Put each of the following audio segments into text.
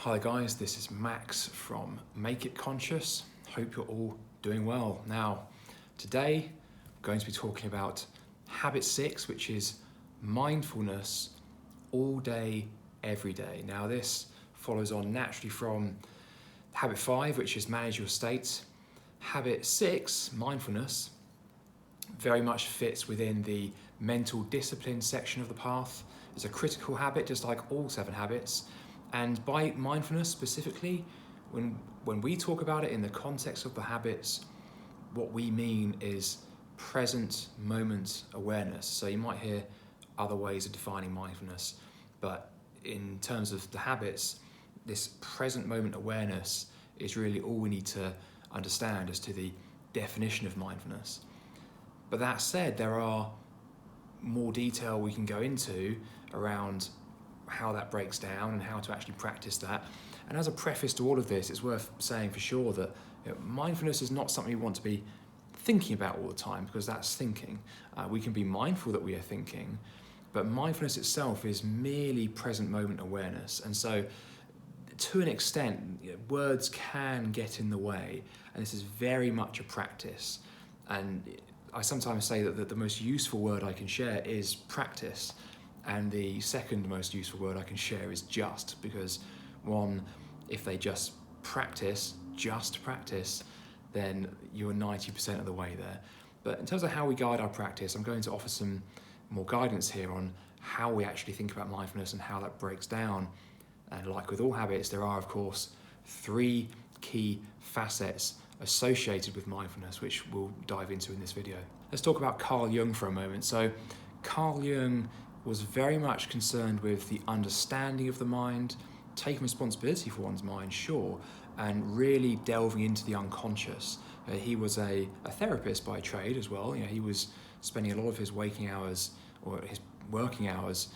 Hi guys, this is Max from Make It Conscious. Hope you're all doing well. Now, today I'm going to be talking about habit 6, which is mindfulness all day, every day. Now this follows on naturally from habit 5, which is manage your state. Habit 6, mindfulness, very much fits within the mental discipline section of the path. It's a critical habit, just like all 7 habits. And by mindfulness specifically, when we talk about it in the context of the habits, what we mean is present moment awareness. So you might hear other ways of defining mindfulness, but in terms of the habits, this present moment awareness is really all we need to understand as to the definition of mindfulness. But that said, there are more detail we can go into around how that breaks down and how to actually practice that. And as a preface to all of this, it's worth saying for sure that mindfulness is not something you want to be thinking about all the time, because that's thinking. We can be mindful that we are thinking, but mindfulness itself is merely present moment awareness. And so to an extent, words can get in the way, and this is very much a practice. And I sometimes say that the most useful word I can share is practice. And the second most useful word I can share is just, because one, if they just practice, then you're 90% of the way there. But in terms of how we guide our practice, I'm going to offer some more guidance here on how we actually think about mindfulness and how that breaks down. And like with all habits, there are, of course, 3 key facets associated with mindfulness, which we'll dive into in this video. Let's talk about Carl Jung for a moment. So Carl Jung was very much concerned with the understanding of the mind, taking responsibility for one's mind, sure, and really delving into the unconscious. He was a therapist by trade as well. He was spending a lot of his waking hours or his working hours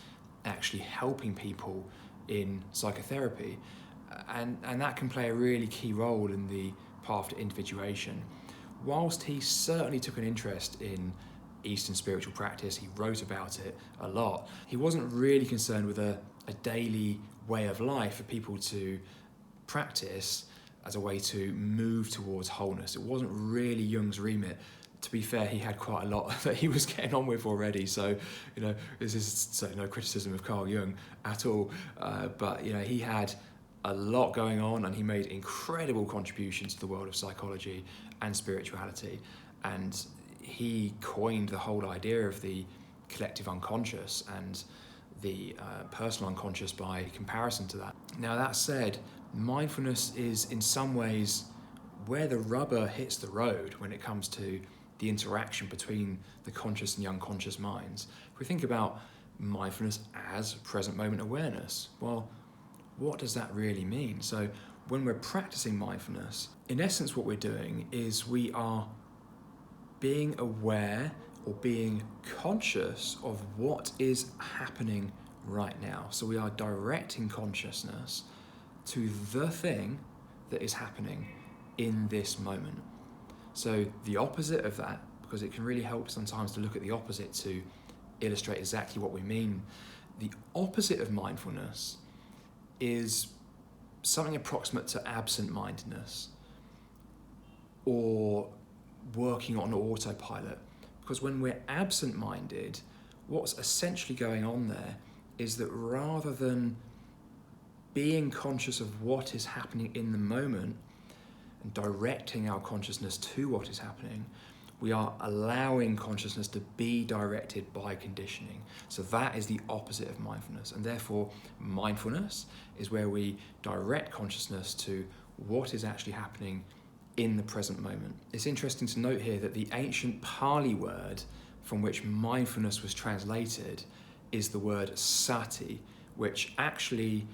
actually helping people in psychotherapy. And that can play a really key role in the path to individuation. Whilst he certainly took an interest in Eastern spiritual practice, he wrote about it a lot, he wasn't really concerned with a daily way of life for people to practice as a way to move towards wholeness. It wasn't really Jung's remit. To be fair, he had quite a lot that he was getting on with already, so this is certainly no criticism of Carl Jung at all, but he had a lot going on, and he made incredible contributions to the world of psychology and spirituality. And he coined the whole idea of the collective unconscious and the personal unconscious by comparison to that. Now, that said, mindfulness is in some ways where the rubber hits the road when it comes to the interaction between the conscious and the unconscious minds. If we think about mindfulness as present moment awareness, well, what does that really mean? So when we're practicing mindfulness, in essence what we're doing is we are being aware or being conscious of what is happening right now. So we are directing consciousness to the thing that is happening in this moment. So the opposite of that, because it can really help sometimes to look at the opposite to illustrate exactly what we mean. The opposite of mindfulness is something approximate to absent-mindedness or working on autopilot. Because when we're absent-minded, what's essentially going on there is that rather than being conscious of what is happening in the moment and directing our consciousness to what is happening, we are allowing consciousness to be directed by conditioning. So that is the opposite of mindfulness. And therefore, mindfulness is where we direct consciousness to what is actually happening in the present moment. It's interesting to note here that the ancient Pali word from which mindfulness was translated is the word sati, which actually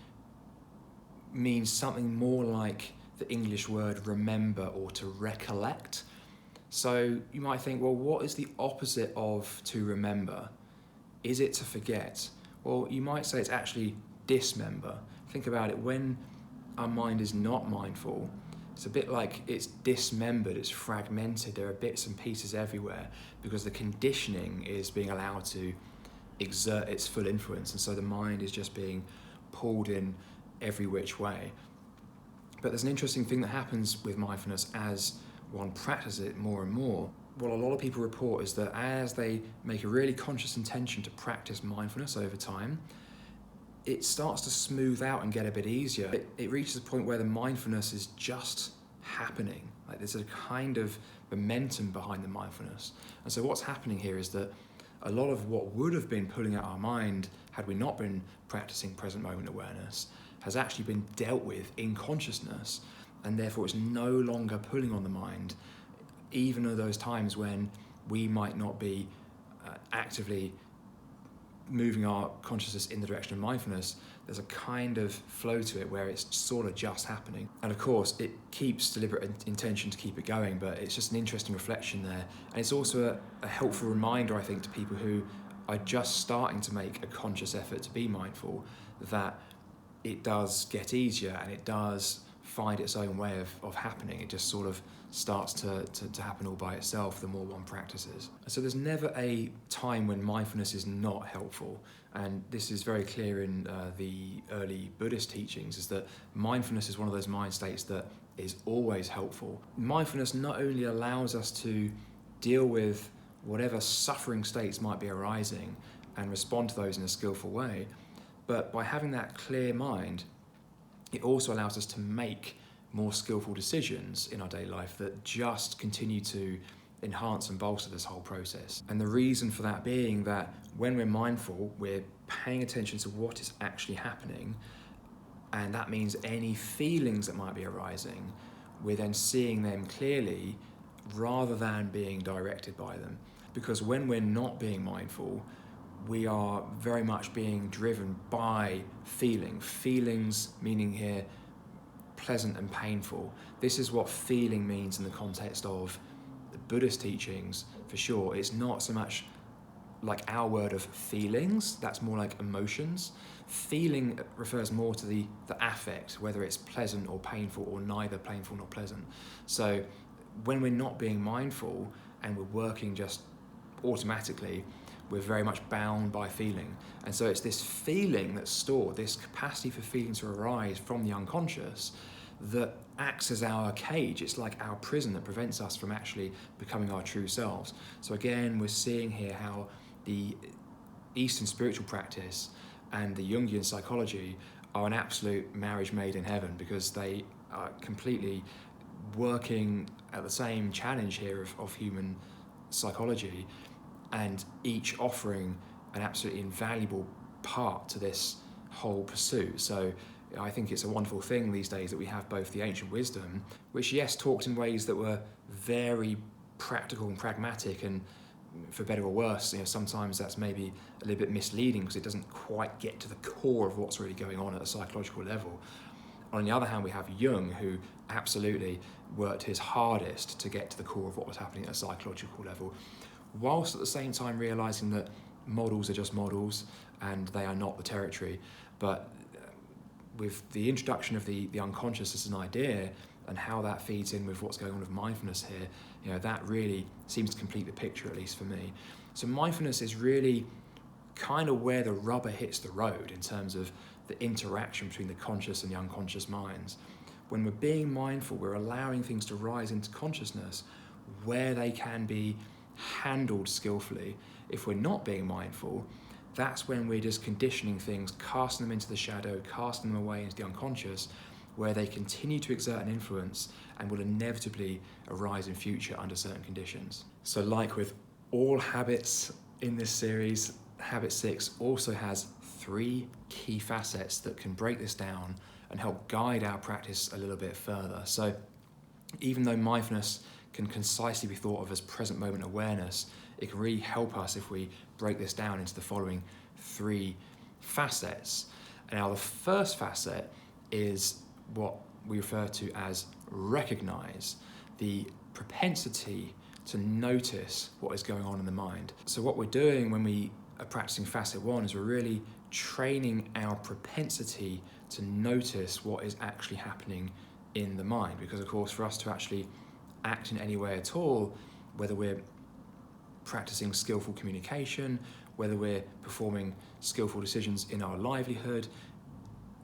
means something more like the English word remember or to recollect. So you might think, well, what is the opposite of to remember? Is it to forget? Well, you might say it's actually dismember. Think about it, when our mind is not mindful, it's a bit like it's dismembered, it's fragmented, there are bits and pieces everywhere because the conditioning is being allowed to exert its full influence, and so the mind is just being pulled in every which way. But there's an interesting thing that happens with mindfulness as one practices it more and more. What a lot of people report is that as they make a really conscious intention to practice mindfulness over time, it starts to smooth out and get a bit easier. It reaches a point where the mindfulness is just happening. Like there's a kind of momentum behind the mindfulness. And so what's happening here is that a lot of what would have been pulling at our mind had we not been practicing present moment awareness has actually been dealt with in consciousness, and therefore it's no longer pulling on the mind, even at those times when we might not be actively moving our consciousness in the direction of mindfulness. There's a kind of flow to it where it's sort of just happening. And of course, it keeps deliberate intention to keep it going, but it's just an interesting reflection there. And it's also a helpful reminder, I think, to people who are just starting to make a conscious effort to be mindful, that it does get easier and it does find its own way of happening. It just sort of starts to happen all by itself the more one practices. So there's never a time when mindfulness is not helpful, and this is very clear in the early Buddhist teachings, is that mindfulness is one of those mind states that is always helpful. Mindfulness not only allows us to deal with whatever suffering states might be arising and respond to those in a skillful way, but by having that clear mind, it also allows us to make more skillful decisions in our daily life that just continue to enhance and bolster this whole process. And the reason for that being that when we're mindful, we're paying attention to what is actually happening, and that means any feelings that might be arising, we're then seeing them clearly rather than being directed by them. Because when we're not being mindful, we are very much being driven by feelings, meaning here pleasant and painful. This is what feeling means in the context of the Buddhist teachings, for sure. It's not so much like our word of feelings, that's more like emotions. Feeling refers more to the affect, whether it's pleasant or painful or neither painful nor pleasant. So when we're not being mindful and we're working just automatically, we're very much bound by feeling. And so it's this feeling that's stored, this capacity for feeling to arise from the unconscious, that acts as our cage. It's like our prison that prevents us from actually becoming our true selves. So again, we're seeing here how the Eastern spiritual practice and the Jungian psychology are an absolute marriage made in heaven, because they are completely working at the same challenge here of human psychology, and each offering an absolutely invaluable part to this whole pursuit. So I think it's a wonderful thing these days that we have both the ancient wisdom, which yes, talked in ways that were very practical and pragmatic, and for better or worse, sometimes that's maybe a little bit misleading because it doesn't quite get to the core of what's really going on at a psychological level. On the other hand, we have Jung, who absolutely worked his hardest to get to the core of what was happening at a psychological level, whilst at the same time realising that models are just models and they are not the territory. But with the introduction of the unconscious as an idea and how that feeds in with what's going on with mindfulness here, that really seems to complete the picture, at least for me. So mindfulness is really kind of where the rubber hits the road in terms of the interaction between the conscious and the unconscious minds. When we're being mindful, we're allowing things to rise into consciousness where they can be handled skillfully. If we're not being mindful, that's when we're just conditioning things, casting them into the shadow, casting them away into the unconscious, where they continue to exert an influence and will inevitably arise in future under certain conditions. So like with all habits in this series, habit 6 also has 3 key facets that can break this down and help guide our practice a little bit further. So even though mindfulness can concisely be thought of as present moment awareness, it can really help us if we break this down into the following 3 facets. And now the first facet is what we refer to as recognize, the propensity to notice what is going on in the mind. So what we're doing when we are practicing facet 1 is we're really training our propensity to notice what is actually happening in the mind. Because of course, for us to actually act in any way at all, whether we're practicing skillful communication, whether we're performing skillful decisions in our livelihood,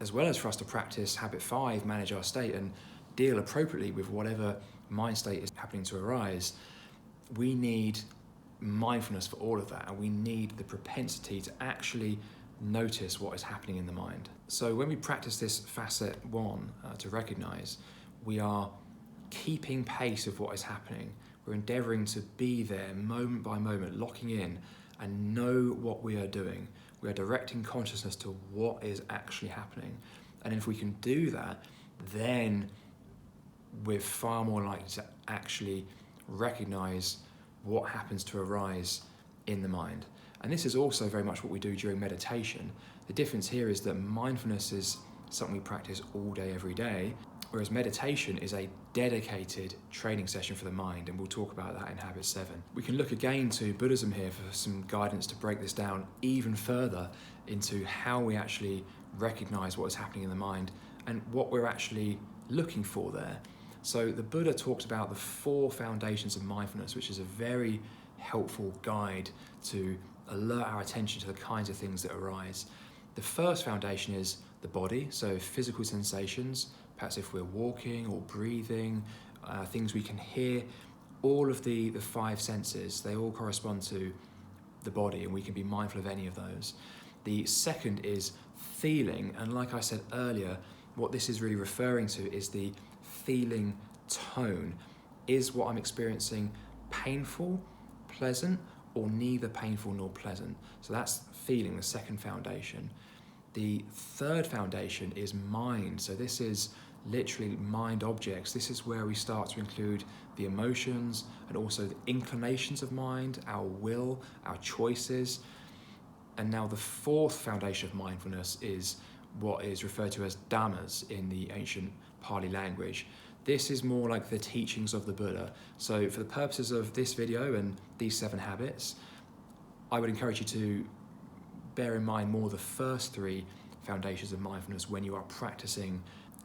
as well as for us to practice habit 5, manage our state, and deal appropriately with whatever mind state is happening to arise, we need mindfulness for all of that, and we need the propensity to actually notice what is happening in the mind. So when we practice this facet 1, to recognize, we are keeping pace with what is happening. We're endeavoring to be there moment by moment, locking in and know what we are doing. We are directing consciousness to what is actually happening. And if we can do that, then we're far more likely to actually recognize what happens to arise in the mind. And this is also very much what we do during meditation. The difference here is that mindfulness is something we practice all day, every day, whereas meditation is a dedicated training session for the mind, and we'll talk about that in Habit 7. We can look again to Buddhism here for some guidance to break this down even further into how we actually recognize what is happening in the mind and what we're actually looking for there. So the Buddha talks about the 4 foundations of mindfulness, which is a very helpful guide to alert our attention to the kinds of things that arise. The first foundation is the body, so physical sensations, perhaps if we're walking or breathing, things we can hear, all of the 5 senses, they all correspond to the body, and we can be mindful of any of those. The second is feeling, and like I said earlier, what this is really referring to is the feeling tone. Is what I'm experiencing painful, pleasant, or neither painful nor pleasant? So that's feeling, the second foundation. The third foundation is mind. So this is literally mind objects. This is where we start to include the emotions and also the inclinations of mind, our will, our choices. And now the fourth foundation of mindfulness is what is referred to as Dhammas in the ancient Pali language. This is more like the teachings of the Buddha. So for the purposes of this video and these 7 habits, I would encourage you to bear in mind more the first 3 foundations of mindfulness when you are practicing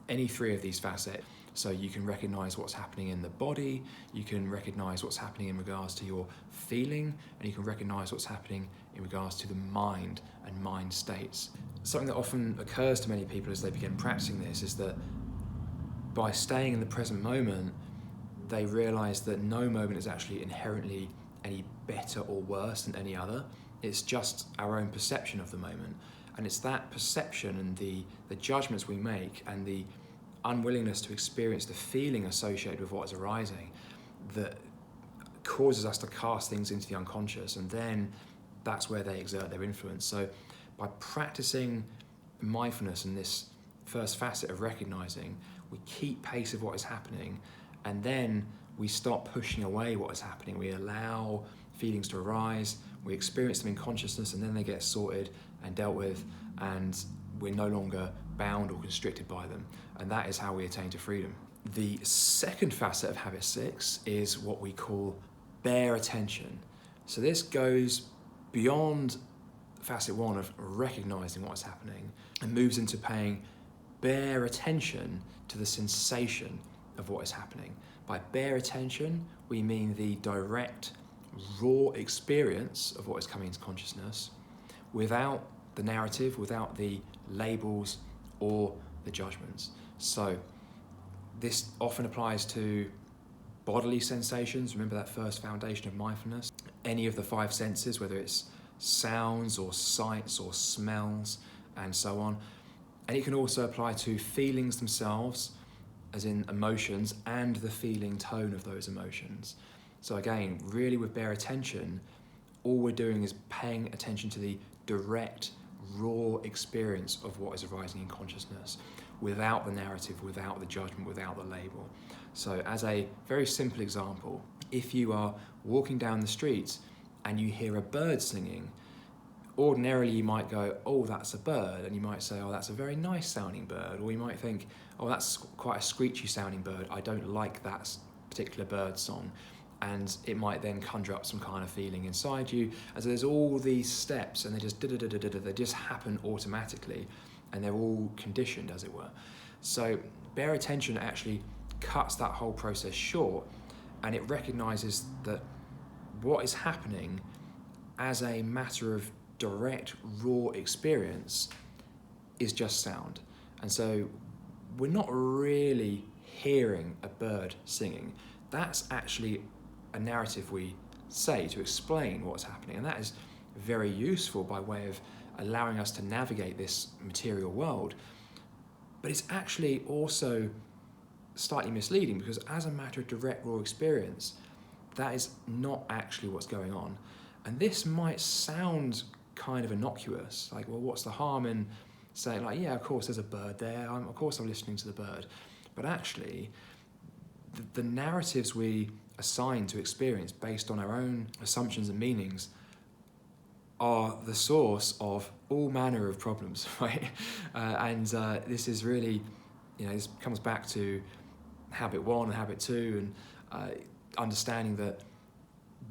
any 3 of these facets. So you can recognize what's happening in the body, you can recognize what's happening in regards to your feeling, and you can recognize what's happening in regards to the mind and mind states. Something that often occurs to many people as they begin practicing this is that by staying in the present moment, they realize that no moment is actually inherently any better or worse than any other. It's just our own perception of the moment. And it's that perception and the judgments we make and the unwillingness to experience the feeling associated with what is arising that causes us to cast things into the unconscious, and then that's where they exert their influence. So by practicing mindfulness in this first facet of recognizing, we keep pace of what is happening, and then we stop pushing away what is happening. We allow feelings to arise, we experience them in consciousness, and then they get sorted and dealt with, and we're no longer bound or constricted by them. And that is how we attain to freedom. The second facet of Habit 6 is what we call bare attention. So this goes beyond facet 1 of recognizing what's happening and moves into paying bare attention to the sensation of what is happening. By bare attention, we mean the direct, raw experience of what is coming into consciousness without the narrative, without the labels or the judgments. So this often applies to bodily sensations. Remember that first foundation of mindfulness. Any of the 5 senses, whether it's sounds or sights or smells and so on. And it can also apply to feelings themselves, as in emotions, and the feeling tone of those emotions. So again, really with bare attention, all we're doing is paying attention to the direct, raw experience of what is arising in consciousness, without the narrative, without the judgment, without the label. So as a very simple example, if you are walking down the street and you hear a bird singing, ordinarily you might go, oh, that's a bird, and you might say, oh, that's a very nice sounding bird, or you might think, oh, that's quite a screechy sounding bird, I don't like that particular bird song, and it might then conjure up some kind of feeling inside you. And so there's all these steps, and they just they just happen automatically, and they're all conditioned, as it were. So bare attention actually cuts that whole process short, and it recognizes that what is happening as a matter of direct, raw experience is just sound. And so we're not really hearing a bird singing. That's actually a narrative we say to explain what's happening, and that is very useful by way of allowing us to navigate this material world. But it's actually also slightly misleading, because as a matter of direct raw experience, that is not actually what's going on. And this might sound kind of innocuous, like, well, what's the harm in saying, like, yeah, of course there's a bird there, of course I'm listening to the bird. But actually, the narratives we assign to experience based on our own assumptions and meanings are the source of all manner of problems, right? This is really, this comes back to habit 1 and habit 2, and understanding that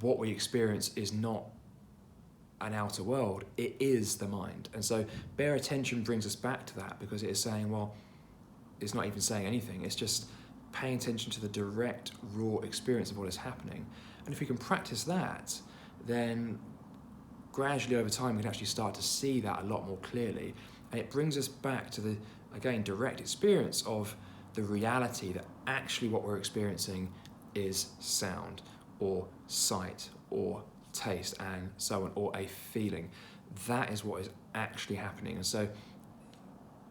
what we experience is not an outer world, it is the mind. And so bare attention brings us back to that, because it is saying, well, it's not even saying anything, it's just paying attention to the direct raw experience of what is happening. And if we can practice that, then gradually over time we can actually start to see that a lot more clearly. And it brings us back to the, again, direct experience of the reality that actually what we're experiencing is sound or sight or taste and so on, or a feeling. That is what is actually happening. And so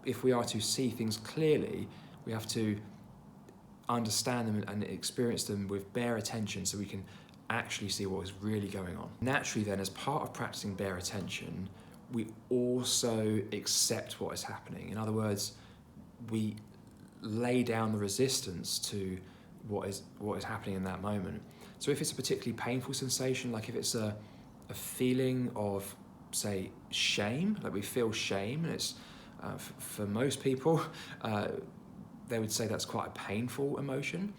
if we are to see things clearly, we have to understand them and experience them with bare attention, so we can actually see what is really going on. Naturally then, as part of practicing bare attention, we also accept what is happening. In other words, we lay down the resistance to what is happening in that moment. So if it's a particularly painful sensation, like if it's a feeling of, say, shame, like we feel shame, and it's for most people, they would say that's quite a painful emotion.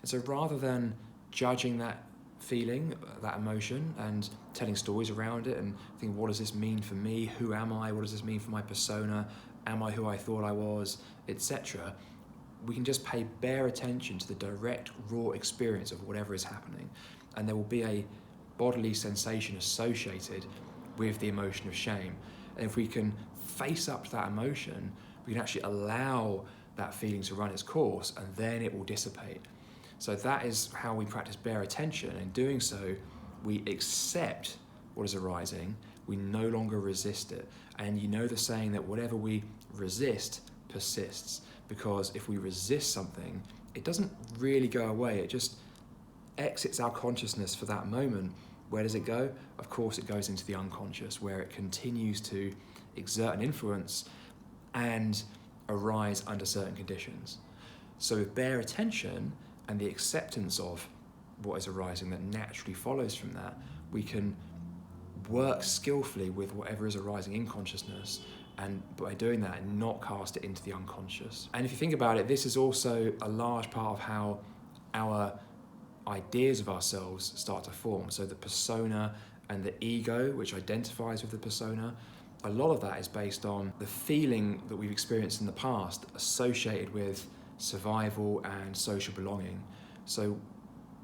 And so rather than judging that feeling, that emotion, and telling stories around it and thinking, what does this mean for me? Who am I? What does this mean for my persona? Am I who I thought I was? Etc. We can just pay bare attention to the direct, raw experience of whatever is happening. And there will be a bodily sensation associated with the emotion of shame. And if we can face up to that emotion, we can actually allow that feeling to run its course, and then it will dissipate. So that is how we practice bare attention. In doing so, we accept what is arising, we no longer resist it. And you know the saying that whatever we resist persists, because if we resist something, it doesn't really go away, it just exits our consciousness for that moment. Where does it go? Of course it goes into the unconscious, where it continues to exert an influence and arise under certain conditions. So with bare attention and the acceptance of what is arising that naturally follows from that, we can work skillfully with whatever is arising in consciousness, and by doing that, not cast it into the unconscious. And if you think about it, this is also a large part of how our ideas of ourselves start to form. So the persona and the ego, which identifies with the persona, a lot of that is based on the feeling that we've experienced in the past associated with survival and social belonging. So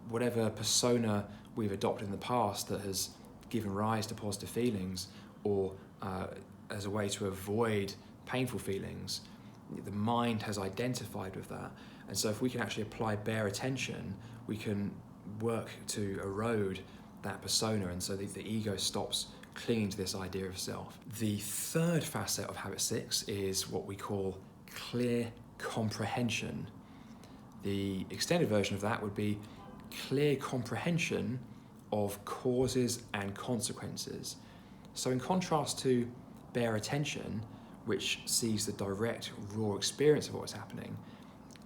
whatever persona we've adopted in the past that has given rise to positive feelings, or as a way to avoid painful feelings, the mind has identified with that. And so if we can actually apply bare attention, we can work to erode that persona, and so the ego stops clinging to this idea of self. The third facet of habit 6 is what we call clear comprehension. The extended version of that would be clear comprehension of causes and consequences. So in contrast to bare attention, which sees the direct, raw experience of what's happening,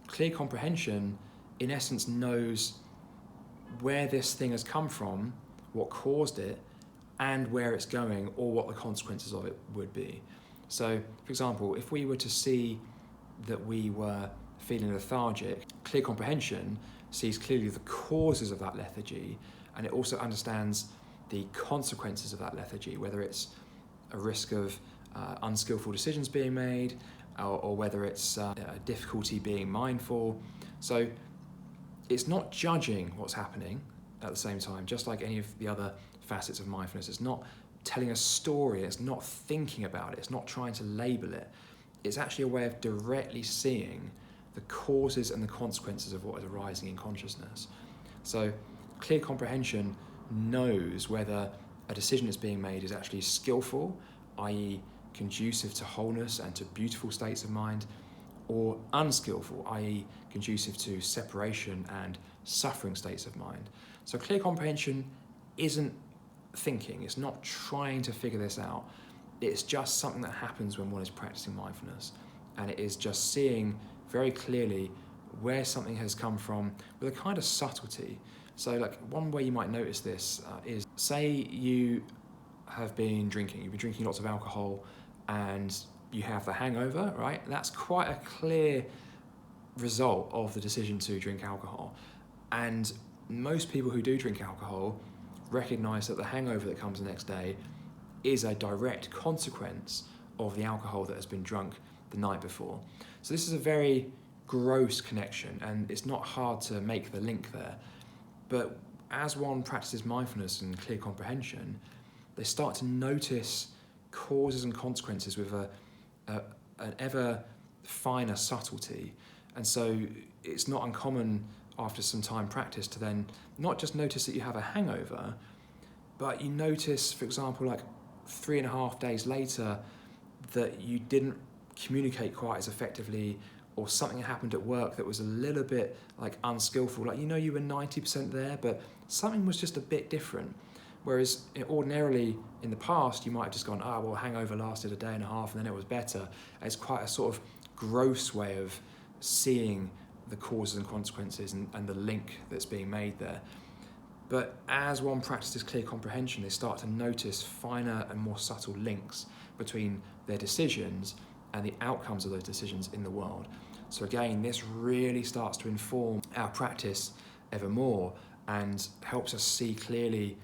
clear comprehension, in essence, knows where this thing has come from, what caused it, and where it's going, or what the consequences of it would be. So, for example, if we were to see that we were feeling lethargic, clear comprehension sees clearly the causes of that lethargy, and it also understands the consequences of that lethargy, whether it's a risk of unskillful decisions being made, or whether it's a difficulty being mindful. So it's not judging what's happening at the same time, just like any of the other facets of mindfulness. It's not telling a story, it's not thinking about it, it's not trying to label it. it's actually a way of directly seeing the causes and the consequences of what is arising in consciousness. So clear comprehension knows whether a decision that's being made is actually skillful, i.e. conducive to wholeness and to beautiful states of mind, or unskillful, i.e. conducive to separation and suffering states of mind. So clear comprehension isn't thinking, it's not trying to figure this out. It's just something that happens when one is practicing mindfulness. And it is just seeing very clearly where something has come from with a kind of subtlety. So like one way you might notice this is, say you have been drinking, you've been drinking lots of alcohol and you have the hangover, right? That's quite a clear result of the decision to drink alcohol. And most people who do drink alcohol recognize that the hangover that comes the next day is a direct consequence of the alcohol that has been drunk the night before. So this is a very gross connection, and it's not hard to make the link there. But as one practices mindfulness and clear comprehension, they start to notice causes and consequences with an ever finer subtlety. And so it's not uncommon after some time practice to then not just notice that you have a hangover, but you notice, for example, like 3.5 days later that you didn't communicate quite as effectively, or something happened at work that was a little bit like unskillful. Like, you were 90% there, but something was just a bit different. Whereas ordinarily in the past, you might have just gone, well, hangover lasted a day and a half and then it was better. It's quite a sort of gross way of seeing the causes and consequences and the link that's being made there. But as one practices clear comprehension, they start to notice finer and more subtle links between their decisions and the outcomes of those decisions in the world. So again, this really starts to inform our practice ever more and helps us see clearly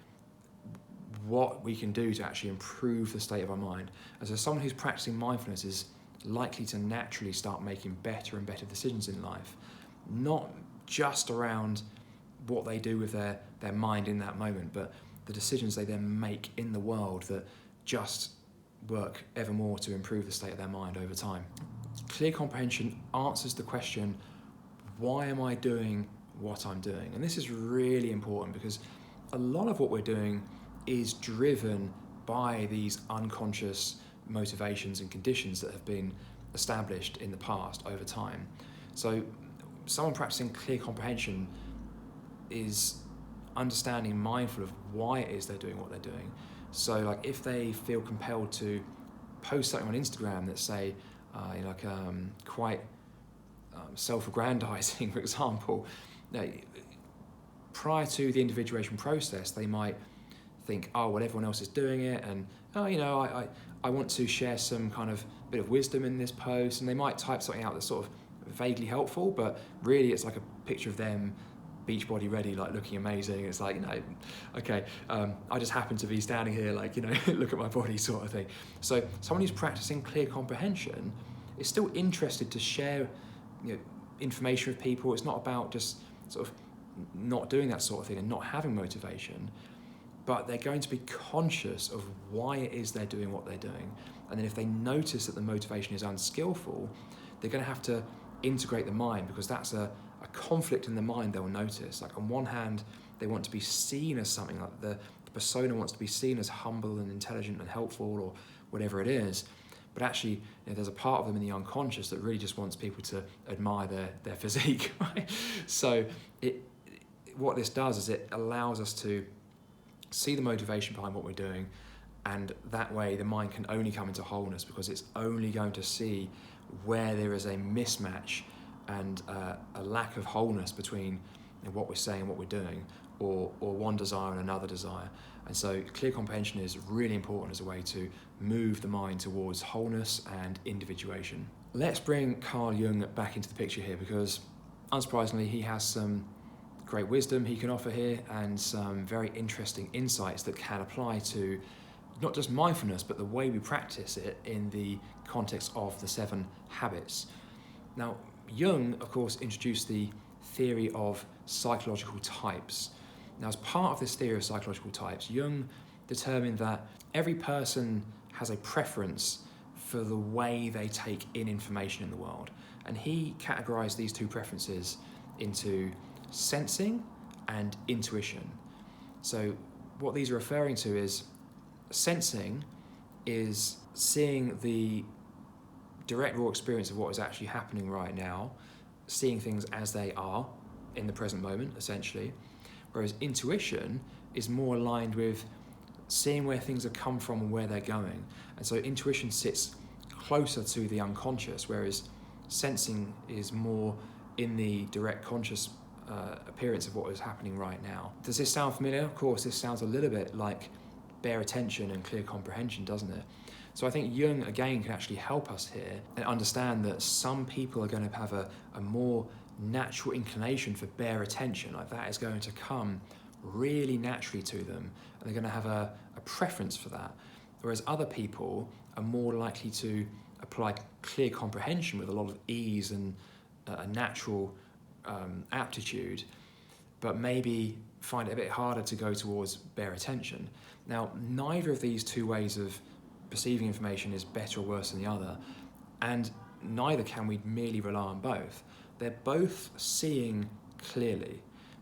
what we can do to actually improve the state of our mind. And so someone who's practicing mindfulness is likely to naturally start making better and better decisions in life, not just around what they do with their mind in that moment, but the decisions they then make in the world that just work ever more to improve the state of their mind over time. Clear comprehension answers the question, why am I doing what I'm doing? And this is really important because a lot of what we're doing is driven by these unconscious motivations and conditions that have been established in the past over time. So someone practicing clear comprehension is understanding, mindful of why it is they're doing what they're doing. So like if they feel compelled to post something on Instagram that's say quite self-aggrandizing, for example, prior to the individuation process, they might think, well, everyone else is doing it, and I want to share some kind of bit of wisdom in this post, and they might type something out that's sort of vaguely helpful, but really it's like a picture of them beach body ready, like looking amazing. It's like, I just happen to be standing here, like, look at my body sort of thing. So someone who's practicing clear comprehension is still interested to share information with people. It's not about just sort of not doing that sort of thing and not having motivation, but they're going to be conscious of why it is they're doing what they're doing. And then if they notice that the motivation is unskillful, they're going to have to integrate the mind, because that's a conflict in the mind they'll notice. Like on one hand, they want to be seen as something, like the persona wants to be seen as humble and intelligent and helpful or whatever it is. But actually, there's a part of them in the unconscious that really just wants people to admire their physique, right? So what this does is it allows us to see the motivation behind what we're doing, and that way the mind can only come into wholeness, because it's only going to see where there is a mismatch and a lack of wholeness between what we're saying and what we're doing, or one desire and another desire. And so clear comprehension is really important as a way to move the mind towards wholeness and individuation. Let's bring Carl Jung back into the picture here, because unsurprisingly he has some great wisdom he can offer here and some very interesting insights that can apply to not just mindfulness, but the way we practice it in the context of the 7 habits. Now, Jung, of course, introduced the theory of psychological types. Now, as part of this theory of psychological types, Jung determined that every person has a preference for the way they take in information in the world. And he categorized these two preferences into sensing and intuition. So what these are referring to is sensing is seeing the direct raw experience of what is actually happening right now, seeing things as they are in the present moment, essentially. Whereas intuition is more aligned with seeing where things have come from and where they're going. And so intuition sits closer to the unconscious, whereas sensing is more in the direct conscious appearance of what is happening right now. Does this sound familiar? Of course, this sounds a little bit like bare attention and clear comprehension, doesn't it? So I think Jung, again, can actually help us here and understand that some people are going to have a more natural inclination for bare attention, like that is going to come really naturally to them, and they're going to have a preference for that. Whereas other people are more likely to apply clear comprehension with a lot of ease and a natural aptitude, but maybe find it a bit harder to go towards bare attention. Now, neither of these two ways of perceiving information is better or worse than the other, and neither can we merely rely on both. They're both seeing clearly,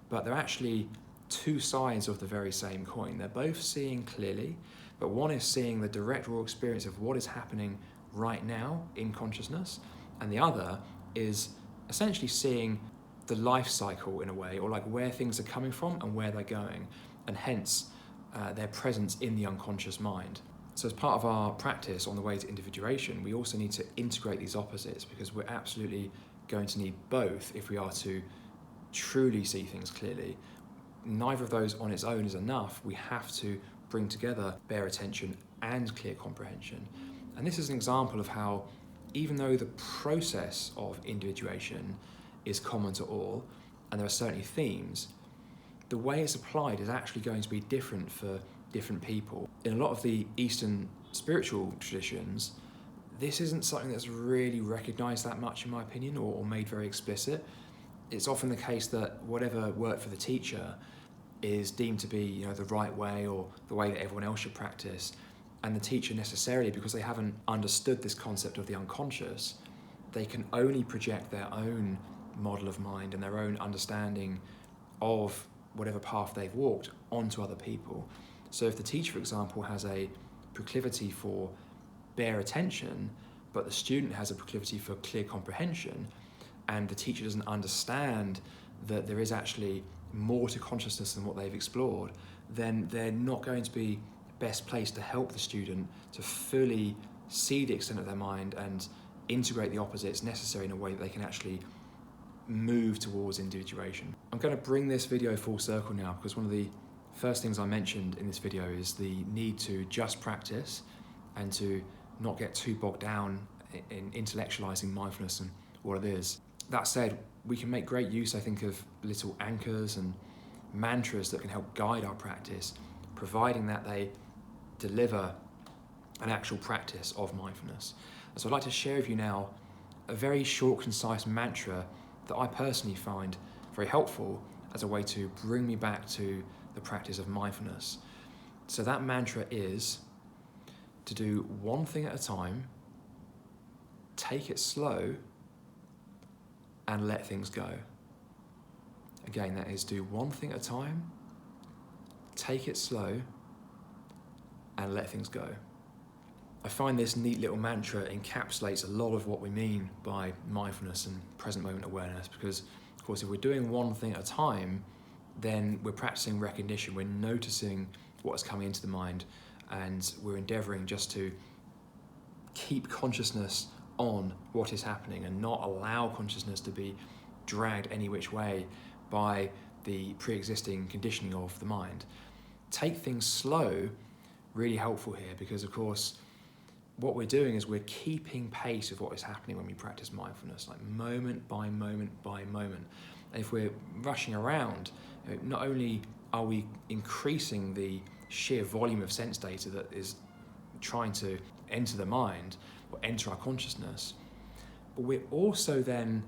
but they're actually two sides of the very same coin. They're both seeing clearly, but one is seeing the direct raw experience of what is happening right now in consciousness, and the other is essentially seeing the life cycle in a way, or like where things are coming from and where they're going, and hence their presence in the unconscious mind. So as part of our practice on the way to individuation, we also need to integrate these opposites, because we're absolutely going to need both if we are to truly see things clearly. Neither of those on its own is enough. We have to bring together bare attention and clear comprehension. And this is an example of how, even though the process of individuation is common to all, and there are certainly themes, the way it's applied is actually going to be different for different people. In a lot of the Eastern spiritual traditions, this isn't something that's really recognized that much, in my opinion, or made very explicit. It's often the case that whatever worked for the teacher is deemed to be, the right way, or the way that everyone else should practice. And the teacher necessarily, because they haven't understood this concept of the unconscious, they can only project their own model of mind and their own understanding of whatever path they've walked onto other people. So if the teacher, for example, has a proclivity for bare attention, but the student has a proclivity for clear comprehension, and the teacher doesn't understand that there is actually more to consciousness than what they've explored, then they're not going to be best placed to help the student to fully see the extent of their mind and integrate the opposites necessary in a way that they can actually move towards individuation. I'm going to bring this video full circle now, because one of the first things I mentioned in this video is the need to just practice and to not get too bogged down in intellectualizing mindfulness and what it is. That said, we can make great use, I think, of little anchors and mantras that can help guide our practice, providing that they deliver an actual practice of mindfulness. And so I'd like to share with you now a very short, concise mantra that I personally find very helpful as a way to bring me back to the practice of mindfulness. So that mantra is to do one thing at a time, take it slow, and let things go. Again, that is do one thing at a time, take it slow, and let things go. I find this neat little mantra encapsulates a lot of what we mean by mindfulness and present moment awareness, because, of course, if we're doing one thing at a time, then we're practicing recognition, we're noticing what's coming into the mind, and we're endeavoring just to keep consciousness on what is happening and not allow consciousness to be dragged any which way by the pre-existing conditioning of the mind. Take things slow, really helpful here, because of course what we're doing is we're keeping pace with what is happening when we practice mindfulness, like moment by moment by moment. And if we're rushing around, not only are we increasing the sheer volume of sense data that is trying to enter the mind or enter our consciousness, but we're also then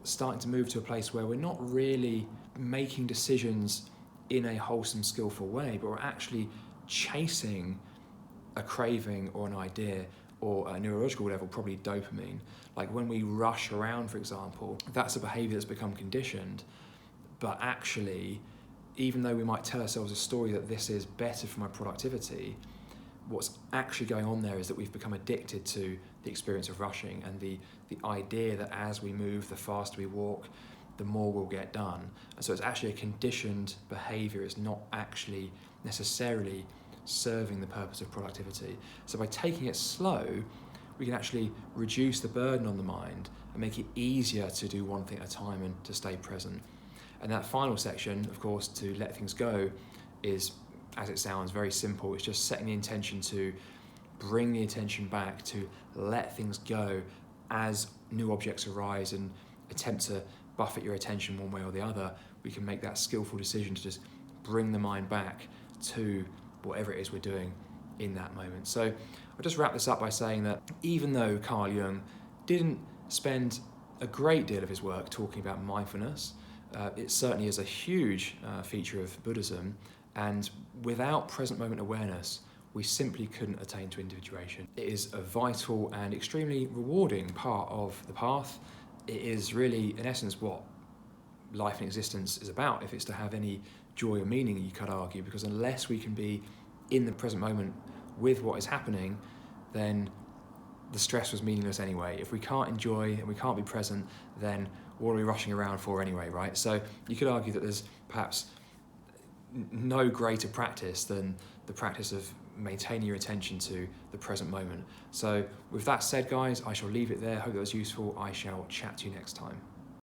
starting to move to a place where we're not really making decisions in a wholesome, skillful way, but we're actually chasing a craving or an idea or at a neurological level, probably dopamine. Like when we rush around, for example, that's a behavior that's become conditioned, but actually, even though we might tell ourselves a story that this is better for my productivity, what's actually going on there is that we've become addicted to the experience of rushing and the idea that as we move, the faster we walk, the more we'll get done. And so it's actually a conditioned behavior. It's not actually necessarily serving the purpose of productivity. So by taking it slow, we can actually reduce the burden on the mind and make it easier to do one thing at a time and to stay present. And that final section, of course, to let things go, is, as it sounds, very simple. It's just setting the intention to bring the attention back, to let things go as new objects arise and attempt to buffet your attention one way or the other. We can make that skillful decision to just bring the mind back to whatever it is we're doing in that moment. So I'll just wrap this up by saying that even though Carl Jung didn't spend a great deal of his work talking about mindfulness, it certainly is a huge feature of Buddhism, and without present moment awareness, we simply couldn't attain to individuation. It is a vital and extremely rewarding part of the path. It is really, in essence, what life and existence is about, if it's to have any joy or meaning, you could argue, because unless we can be in the present moment with what is happening, then the stress was meaningless anyway. If we can't enjoy and we can't be present, then what are we rushing around for anyway, right? So you could argue that there's perhaps no greater practice than the practice of maintaining your attention to the present moment. So with that said, guys, I shall leave it there. Hope that was useful. I shall chat to you next time.